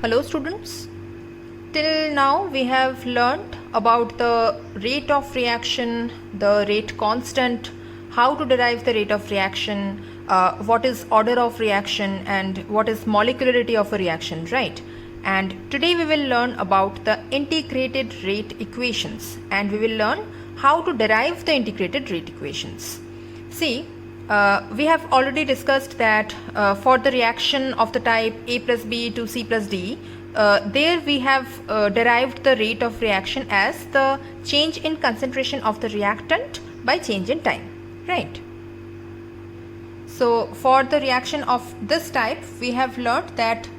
Hello students, till now we have learnt about the rate of reaction, the rate constant, how to derive the rate of reaction, what is order of reaction and what is molecularity of a reaction, right? And today we will learn about the integrated rate equations and we will learn how to derive the integrated rate equations. See, we have already discussed that for the reaction of the type A plus B to C plus D, there we have derived the rate of reaction as the change in concentration of the reactant by change in time, right? So for the reaction of this type, we have learnt that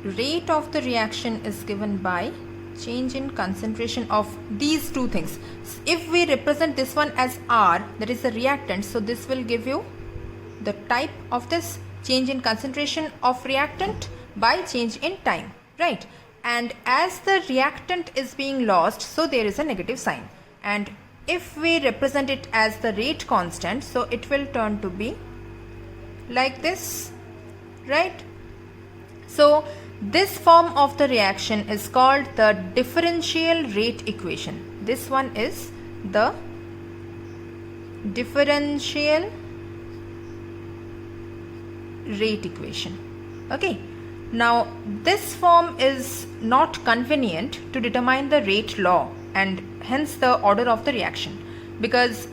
rate of the reaction is given by change in concentration of these two things. If we represent this one as R, that is the reactant, so this will give you the type of this change in concentration of reactant by change in time, right? And as the reactant is being lost, so there is a negative sign, and if we represent it as the rate constant, so it will turn to be like this, right? So this form of the reaction is called the differential rate equation. This one is the differential rate equation. Okay, now this form is not convenient to determine the rate law and hence the order of the reaction, because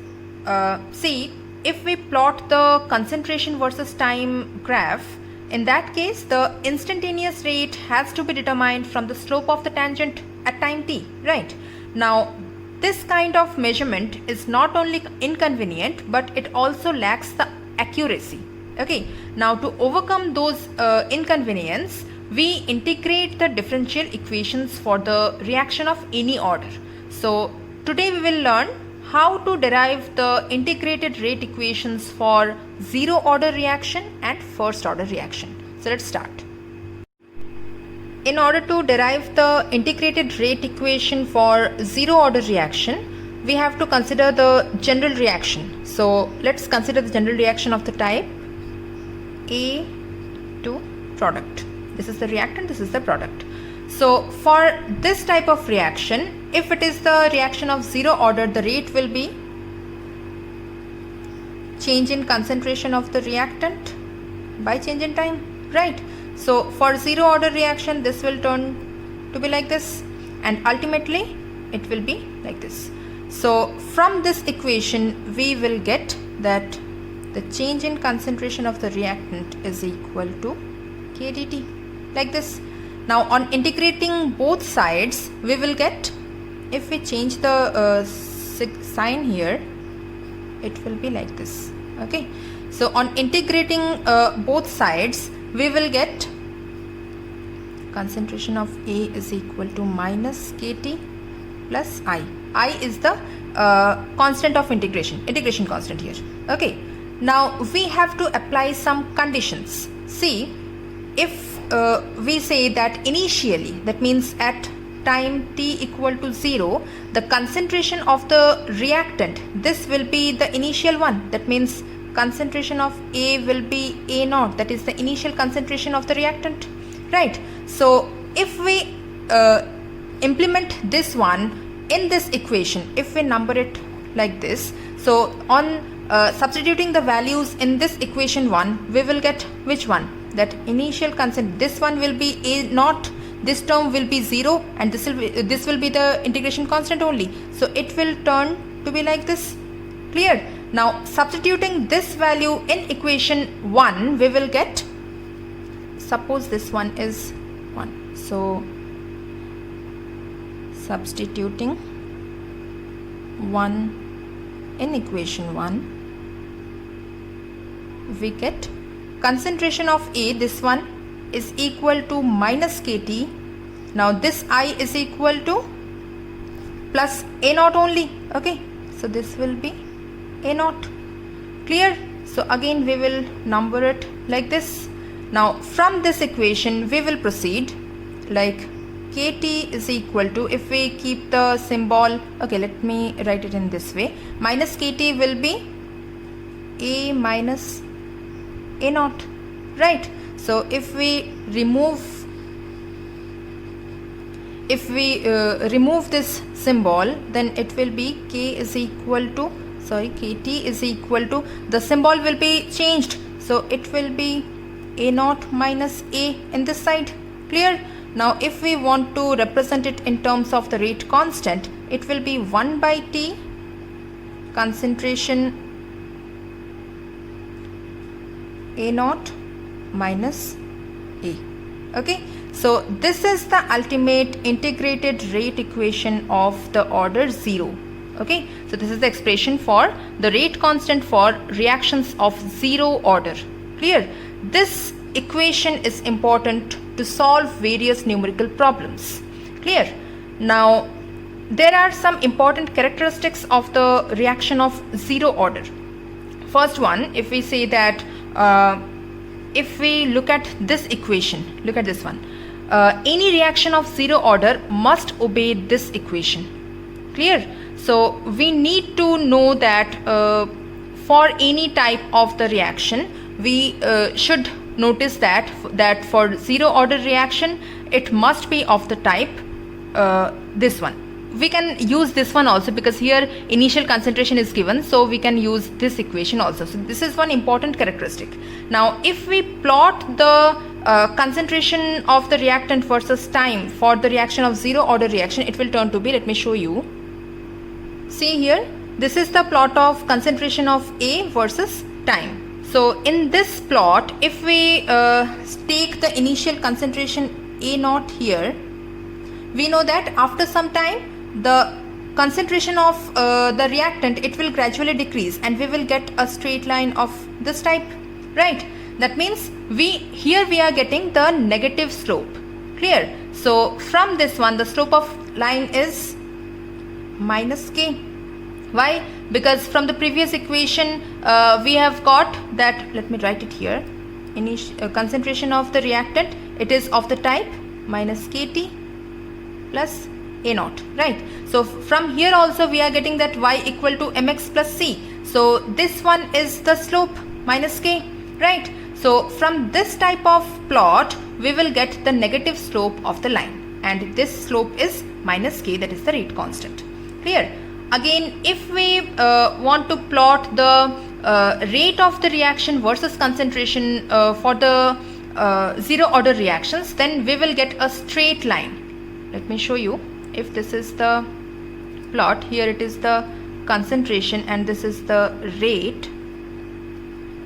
see, if we plot the concentration versus time graph, in that case the instantaneous rate has to be determined from the slope of the tangent at time t, right? Now this kind of measurement is not only inconvenient but it also lacks the accuracy. Okay, now to overcome those inconvenience, we integrate the differential equations for the reaction of any order. So today we will learn how to derive the integrated rate equations for zero order reaction and first order reaction. So let's start. In order to derive the integrated rate equation for zero order reaction, we have to consider the general reaction. So let's consider the general reaction of the type A to product. This is the reactant, this is the product. So for this type of reaction, if it is the reaction of zero order, the rate will be change in concentration of the reactant by change in time, right? So for zero order reaction, this will turn to be like this, and ultimately it will be like this. So from this equation we will get that the change in concentration of the reactant is equal to k dt, like this. Now on integrating both sides, we will get, if we change the sign here, it will be like this. Okay, so on integrating both sides, we will get concentration of A is equal to minus kT plus I. I is the constant of integration constant here. Okay, now we have to apply some conditions. See, if we say that initially, that means at time t equal to 0, the concentration of the reactant, this will be the initial one. That means concentration of A will be A naught, that is the initial concentration of the reactant, right? So if we implement this one in this equation, if we number it like this, so on substituting the values in this equation 1, we will get which one? That initial constant, this one will be A naught, this term will be 0, and this will be the integration constant only. So it will turn to be like this. Clear? Now substituting this value in equation 1, we will get, suppose this one is 1. So substituting 1 in equation 1, we get concentration of A, this one is equal to minus kT. Now this I is equal to plus A naught only. Okay, so this will be A naught. Clear? So again we will number it like this. Now from this equation we will proceed like kT is equal to, if we keep the symbol, okay, let me write it in this way, minus kT will be A minus A naught, right? So if we remove if we remove this symbol, then it will be K is equal to, sorry, KT is equal to, the symbol will be changed. So it will be A naught minus A in this side. Clear? Now if we want to represent it in terms of the rate constant, it will be 1 by T concentration A naught minus A. Okay, so this is the ultimate integrated rate equation of the order 0. Okay, so this is the expression for the rate constant for reactions of 0 order. Clear? This equation is important to solve various numerical problems. Clear? Now there are some important characteristics of the reaction of 0 order. First one, if we say that if we look at this equation, look at this one, any reaction of 0 order must obey this equation. Clear? So we need to know that for any type of the reaction, we should notice that for 0 order reaction, it must be of the type this one. We can use this one also because here initial concentration is given, so we can use this equation also. So this is one important characteristic. Now if we plot the concentration of the reactant versus time for the reaction of 0 order reaction, it will turn to be, let me show you. See here, this is the plot of concentration of A versus time. So in this plot, if we take the initial concentration A naught here, we know that after some time the concentration of the reactant, it will gradually decrease and we will get a straight line of this type, right? That means here we are getting the negative slope. Clear? So from this one, the slope of line is minus K. Why? Because from the previous equation we have got that, let me write it here, initial concentration of the reactant, it is of the type minus KT plus A naught, right? So from here also we are getting that y equal to mx plus c. So this one is the slope minus k, right? So from this type of plot we will get the negative slope of the line, and this slope is minus k, that is the rate constant. Clear? Again, if we want to plot the rate of the reaction versus concentration for the 0 order reactions, then we will get a straight line. Let me show you. If this is the plot, here it is the concentration and this is the rate.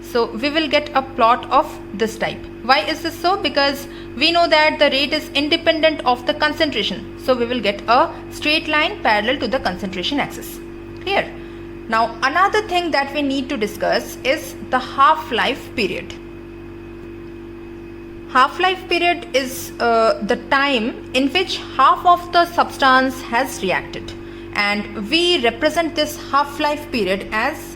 So we will get a plot of this type. Why is this so? Because we know that the rate is independent of the concentration. So we will get a straight line parallel to the concentration axis. Clear? Now another thing that we need to discuss is the half-life period. Half-life period is the time in which half of the substance has reacted, and we represent this half-life period as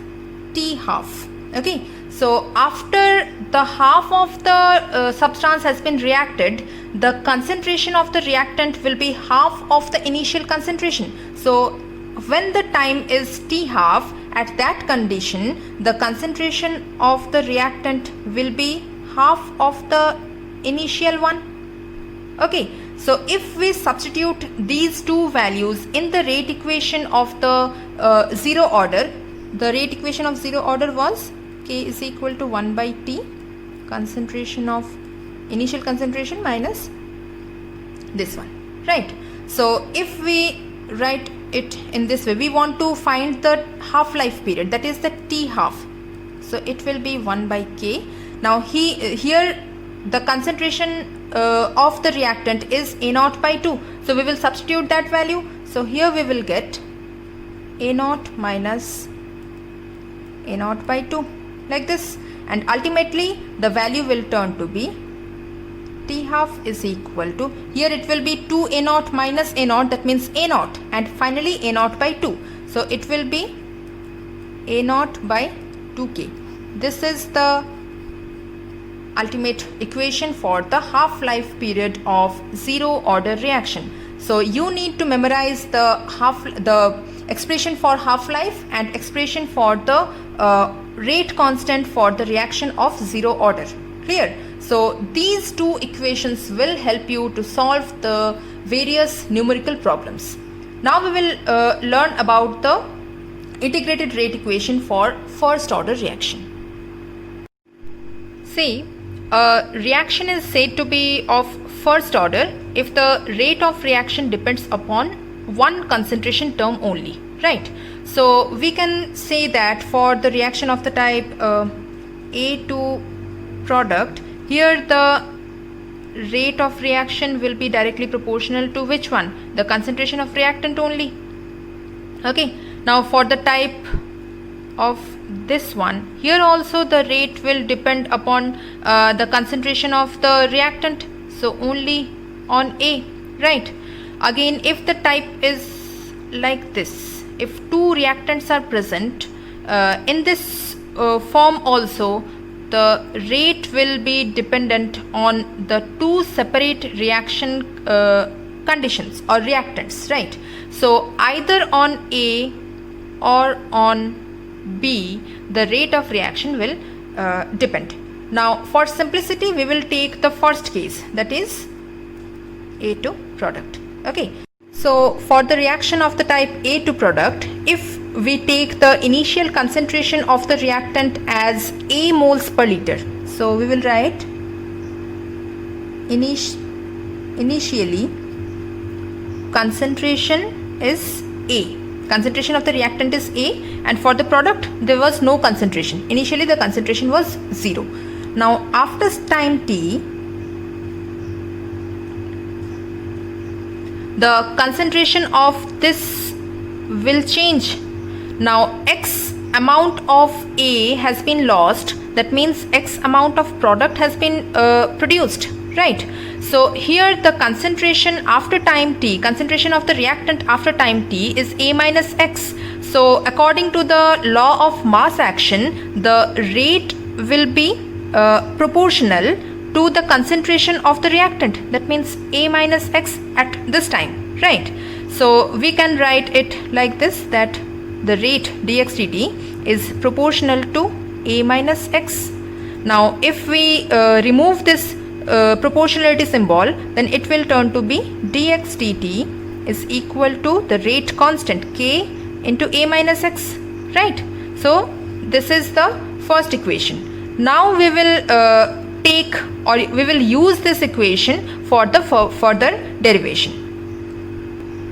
T half. Okay, so after the half of the substance has been reacted, the concentration of the reactant will be half of the initial concentration. So when the time is T half, at that condition the concentration of the reactant will be half of the initial one. Okay, so if we substitute these two values in the rate equation of the 0 order, the rate equation of 0 order was K is equal to 1 by T concentration of initial concentration minus this one, right? So if we write it in this way, we want to find the half-life period, that is the T half. So it will be 1 by K. Now here the concentration of the reactant is A naught by 2. So we will substitute that value. So here we will get A naught minus A naught by 2, like this, and ultimately the value will turn to be T half is equal to, here it will be 2 A naught minus A naught, that means A naught, and finally A naught by 2. So it will be A naught by 2K. This is the ultimate equation for the half-life period of 0 order reaction. So you need to memorize the expression for half-life and expression for the rate constant for the reaction of 0 order. Clear? So these two equations will help you to solve the various numerical problems. Now we will learn about the integrated rate equation for first order reaction. See, a reaction is said to be of first order if the rate of reaction depends upon one concentration term only, right? So we can say that for the reaction of the type A to product, here the rate of reaction will be directly proportional to which one? The concentration of reactant only. Okay, now for the type of this one, here also the rate will depend upon the concentration of the reactant, so only on A, right? Again, if the type is like this, if two reactants are present in this form also, the rate will be dependent on the two separate reaction conditions or reactants, right? So either on A or on B, the rate of reaction will depend. Now for simplicity, we will take the first case, that is A to product. Okay, so for the reaction of the type A to product, if we take the initial concentration of the reactant as A moles per liter, so we will write initially concentration is A. Concentration of the reactant is A, and for the product there was no concentration. Initially the concentration was 0. Now after time t, the concentration of this will change. Now X amount of A has been lost, that means X amount of product has been produced, right? So here the concentration after time t, concentration of the reactant after time t is A minus X. So according to the law of mass action, the rate will be proportional to the concentration of the reactant, that means A minus X at this time, right? So we can write it like this, that the rate dx dt is proportional to A minus X. Now if we remove this proportionality symbol, then it will turn to be dx dt is equal to the rate constant K into A minus X, right? So this is the first equation. Now we will take, or we will use this equation for the further derivation.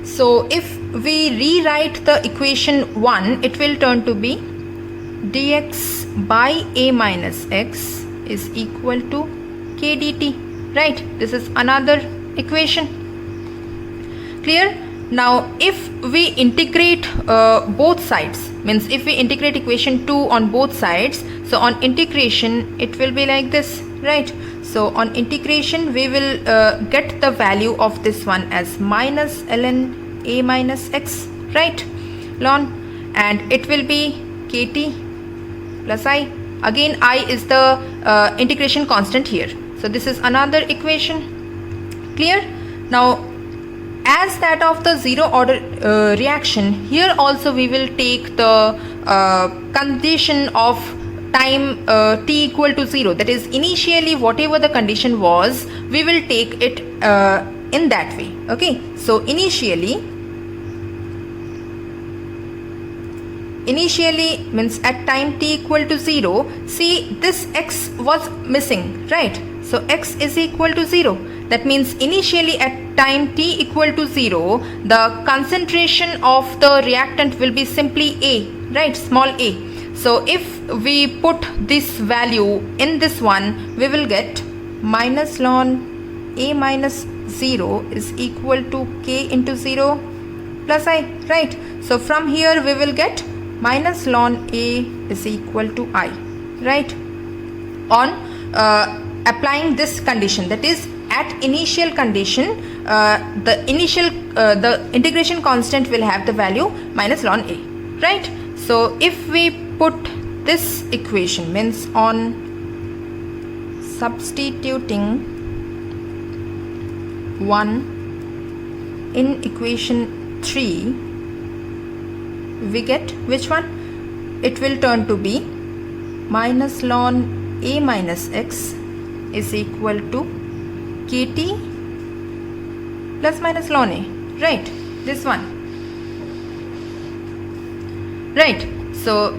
So if we rewrite the equation 1, it will turn to be dx by A minus X is equal to K dt, right? This is another equation. Clear? Now if we integrate both sides, means if we integrate equation 2 on both sides, so on integration it will be like this, right? So on integration we will get the value of this one as minus ln A minus X, right, ln, and it will be kt plus I. Again I is the integration constant here, so this is another equation. Clear? Now as that of the zero order reaction, here also we will take the condition of time t equal to 0, that is initially whatever the condition was, we will take it in that way. Okay, so initially means at time t equal to 0, see this x was missing, right? So x is equal to 0. That means initially at time t equal to 0, the concentration of the reactant will be simply A, right, small a. So if we put this value in this one, we will get minus ln A minus 0 is equal to K into 0 plus I, right? So from here we will get minus ln A is equal to I, right? On applying this condition, that is at initial condition, the integration constant will have the value minus ln A, right? So if we put this equation, means on substituting 1 in equation 3, we get which one? It will turn to be minus ln A minus X is equal to kt plus minus ln A, right? This one, right? So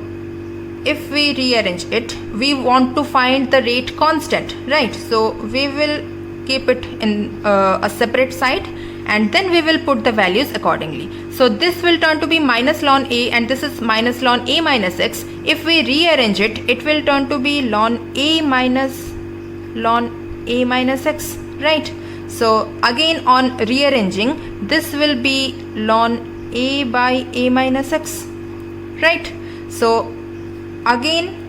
if we rearrange it, we want to find the rate constant, right? So we will keep it in a separate side, and then we will put the values accordingly. So this will turn to be minus ln A, and this is minus ln A minus x. If we rearrange it, it will turn to be ln A minus x, right? So again, on rearranging, this will be ln A by A minus x, right? So again,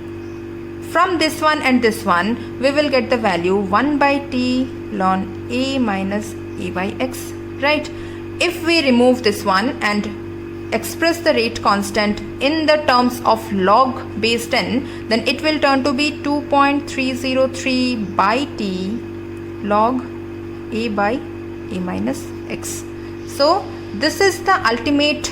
from this one and this one, we will get the value 1 by t ln A minus A by x, right? If we remove this one and express the rate constant in the terms of log base 10, then it will turn to be 2.303 by t log A by A minus x. So this is the ultimate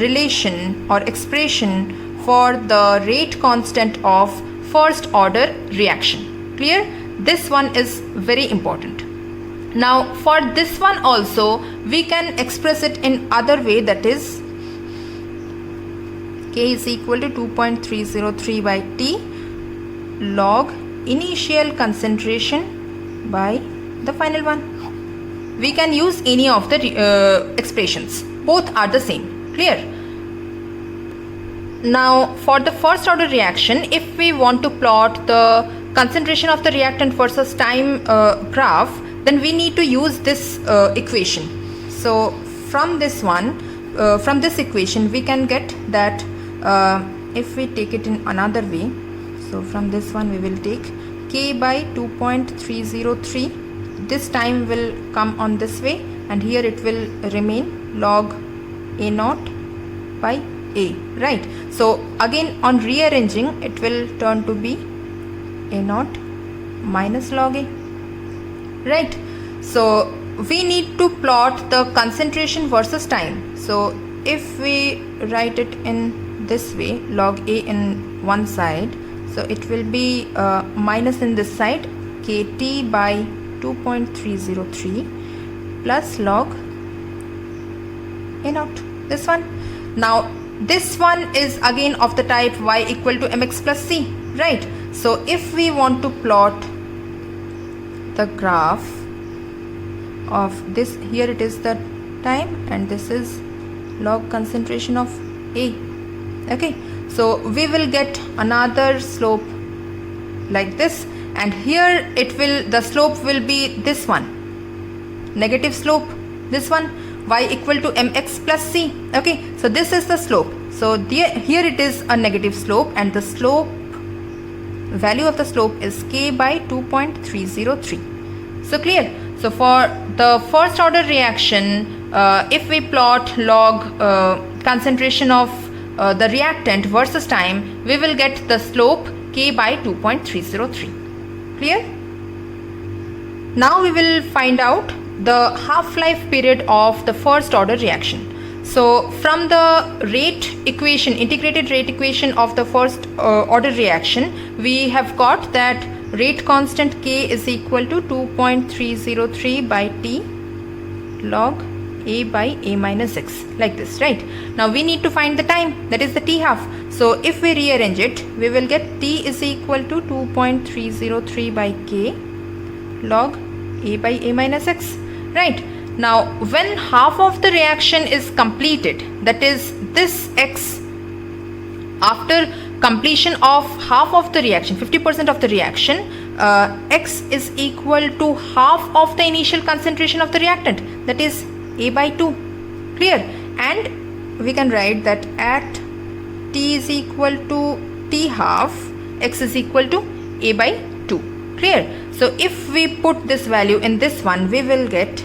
relation or expression for the rate constant of first order reaction. Clear? This one is very important. Now for this one also, we can express it in other way, that is k is equal to 2.303 by t log initial concentration by the final one. We can use any of the expressions, both are the same. Clear? Now for the first order reaction, if we want to plot the concentration of the reactant versus time graph, then we need to use this equation. So from this one, from this equation, we can get that if we take it in another way. So from this one we will take k by 2.303. This time will come on this way, and here it will remain log A naught by A, right? So again, on rearranging, it will turn to be A naught minus log A, right? So we need to plot the concentration versus time. So if we write it in this way, log A in one side, so it will be minus in this side, kt by 2.303 plus log A naught, this one. Now this one is again of the type y equal to mx plus c, right? So if we want to plot the graph of this, here it is the time and this is log concentration of A, okay? So we will get another slope like this, and here it will, the slope will be this one, negative slope, this one, y equal to mx plus c, okay? So this is the slope. So here it is a negative slope, and the slope, value of the slope is k by 2.303. So clear? So for the first order reaction, if we plot log concentration of the reactant versus time, we will get the slope k by 2.303. Clear? Now we will find out the half-life period of the first order reaction. So from the rate equation, integrated rate equation of the first order reaction, we have got that rate constant k is equal to 2.303 by t log A by A minus x, like this, right? Now we need to find the time, that is the t half. So if we rearrange it, we will get t is equal to 2.303 by k log A by A minus x, right? Now when half of the reaction is completed, that is this x, after completion of half of the reaction, 50% of the reaction, x is equal to half of the initial concentration of the reactant, that is A by 2. Clear? And we can write that at t is equal to t half, x is equal to A by 2. Clear? So if we put this value in this one, we will get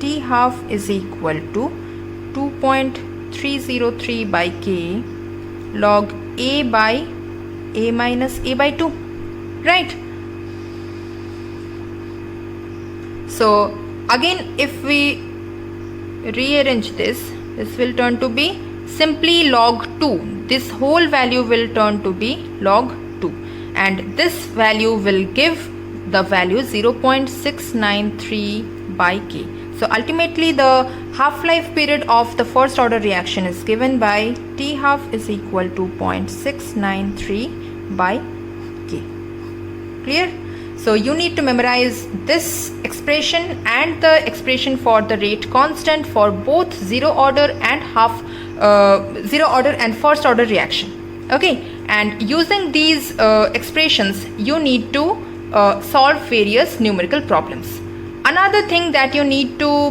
t half is equal to 2.303 by k log A by A minus A by 2, right? So again, if we rearrange this, this will turn to be simply log 2. This whole value will turn to be log 2, and this value will give the value 0.693 by K. So ultimately the half-life period of the first order reaction is given by T half is equal to 0.693 by K. Clear? So you need to memorize this expression and the expression for the rate constant for both zero order and zero order and first order reaction. Okay, and using these expressions you need to solve various numerical problems. Another thing that you need to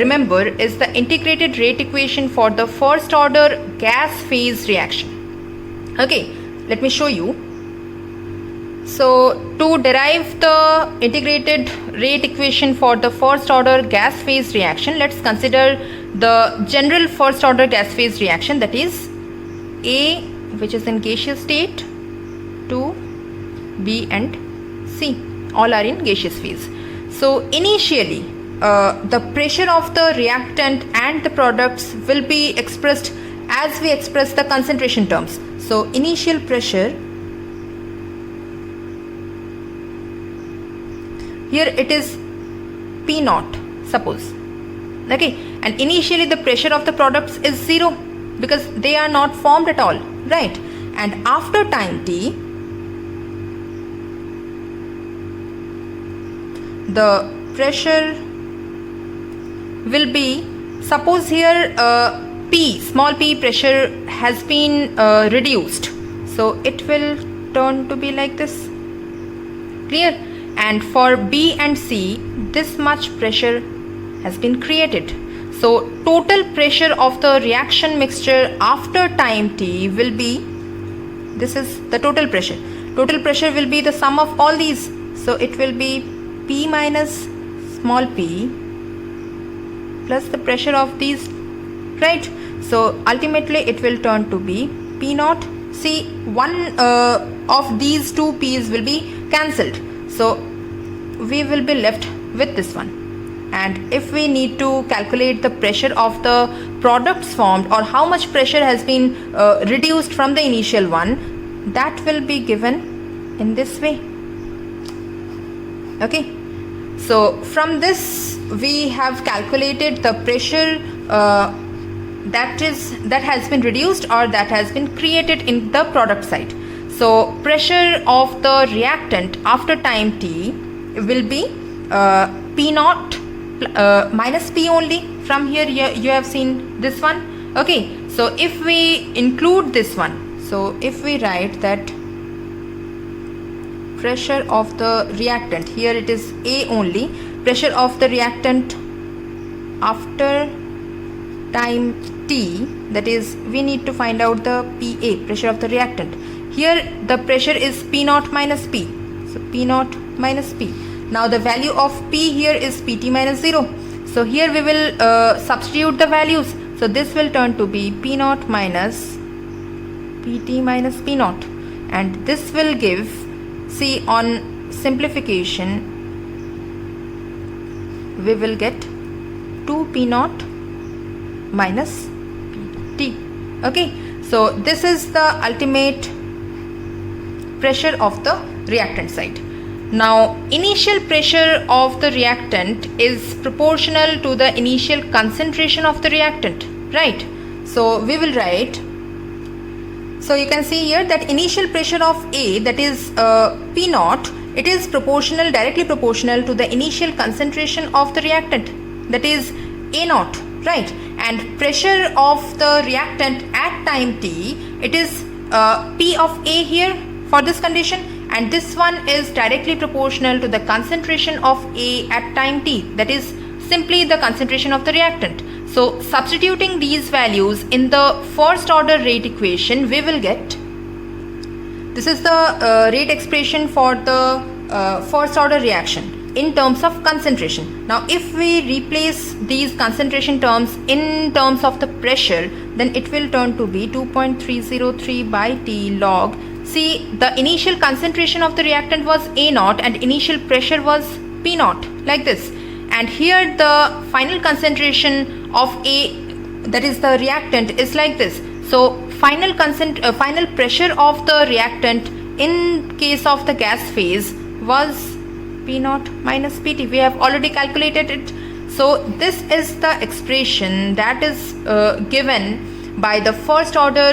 remember is the integrated rate equation for the first order gas phase reaction. Okay, let me show you. So to derive the integrated rate equation for the first order gas phase reaction, let's consider the general first order gas phase reaction, that is A, which is in gaseous state, to B and C, all are in gaseous phase. So initially the pressure of the reactant and the products will be expressed as we express the concentration terms. So initial pressure, here it is P naught, suppose. Okay, and initially the pressure of the products is 0 because they are not formed at all, right? And after time t, the pressure will be, suppose here P, small p pressure has been reduced, so it will turn to be like this. Clear? And for B and C, this much pressure has been created. So total pressure of the reaction mixture after time t will be, this is the total pressure. Total pressure will be the sum of all these. So it will be P minus small p plus the pressure of these, right? So ultimately it will turn to be P naught. See, one of these two P's will be cancelled. So we will be left with this one. And if we need to calculate the pressure of the products formed or how much pressure has been reduced from the initial one, that will be given in this way. Okay, so from this we have calculated the pressure that has been reduced or that has been created in the product side. So pressure of the reactant after time t will be P naught minus P only. From here you have seen this one. Okay, so if we include this one, so if we write that pressure of the reactant, here it is A only, pressure of the reactant after time t, that is we need to find out the PA, pressure of the reactant. Here the pressure is P naught minus P, so P naught minus P. Now the value of P here is Pt minus 0. So here we will substitute the values. So this will turn to be P naught minus Pt minus P naught, and this will give, see, on simplification we will get 2 P naught minus Pt. Okay, so this is the ultimate pressure of the reactant side. Now initial pressure of the reactant is proportional to the initial concentration of the reactant, right? So we will write, so you can see here that initial pressure of A, that is P naught, it is proportional, directly proportional to the initial concentration of the reactant, that is A naught, right? And pressure of the reactant at time t, it is P of A here for this condition, and this one is directly proportional to the concentration of A at time t, that is simply the concentration of the reactant. So substituting these values in the first order rate equation, we will get, this is the rate expression for the first order reaction in terms of concentration. Now if we replace these concentration terms in terms of the pressure, then it will turn to be 2.303 by T log. See, the initial concentration of the reactant was A naught and initial pressure was P naught, like this. And here the final concentration of A, that is the reactant, is like this. So final pressure of the reactant in case of the gas phase was P naught minus Pt. We have already calculated it. So this is the expression that is given by the first order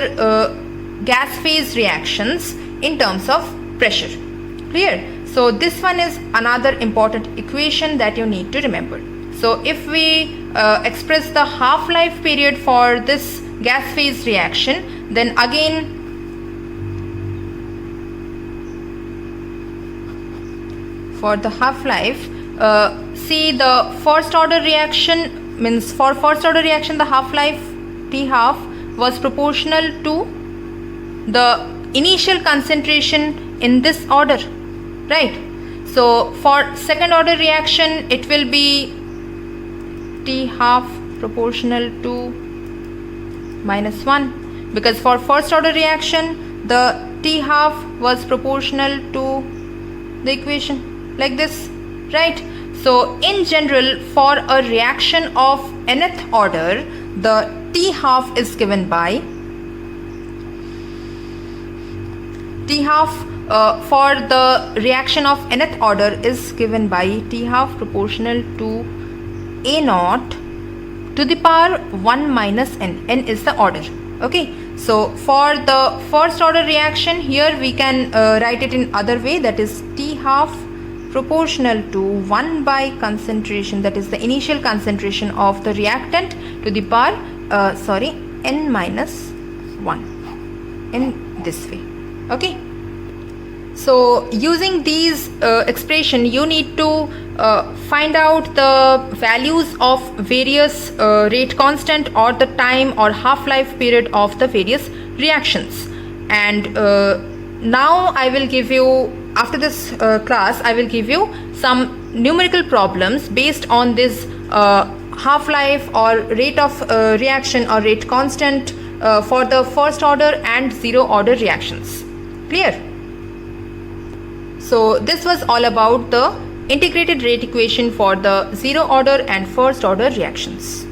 gas phase reactions in terms of pressure. Clear? So this one is another important equation that you need to remember. So if we express the half-life period for this gas phase reaction, then again for the half-life, see the first order reaction means for first order reaction the half-life T half was proportional to the initial concentration in this order, right? So for second order reaction it will be T half proportional to minus 1, because for first order reaction the T half was proportional to the equation like this, right? So in general, for a reaction of nth order, the T half is given by T half for the reaction of nth order is given by T half proportional to A naught to the power 1 minus n. N is the order. Okay. So for the first order reaction, here we can write it in other way, that is T half proportional to 1 by concentration, that is the initial concentration of the reactant, to the power n minus 1 in this way. Okay. So using these expression, you need to find out the values of various rate constant or the time or half-life period of the various reactions. And now I will give you, after this class, I will give you some numerical problems based on this half-life or rate of reaction or rate constant for the first order and zero order reactions. Clear? So this was all about the integrated rate equation for the zero order and first order reactions.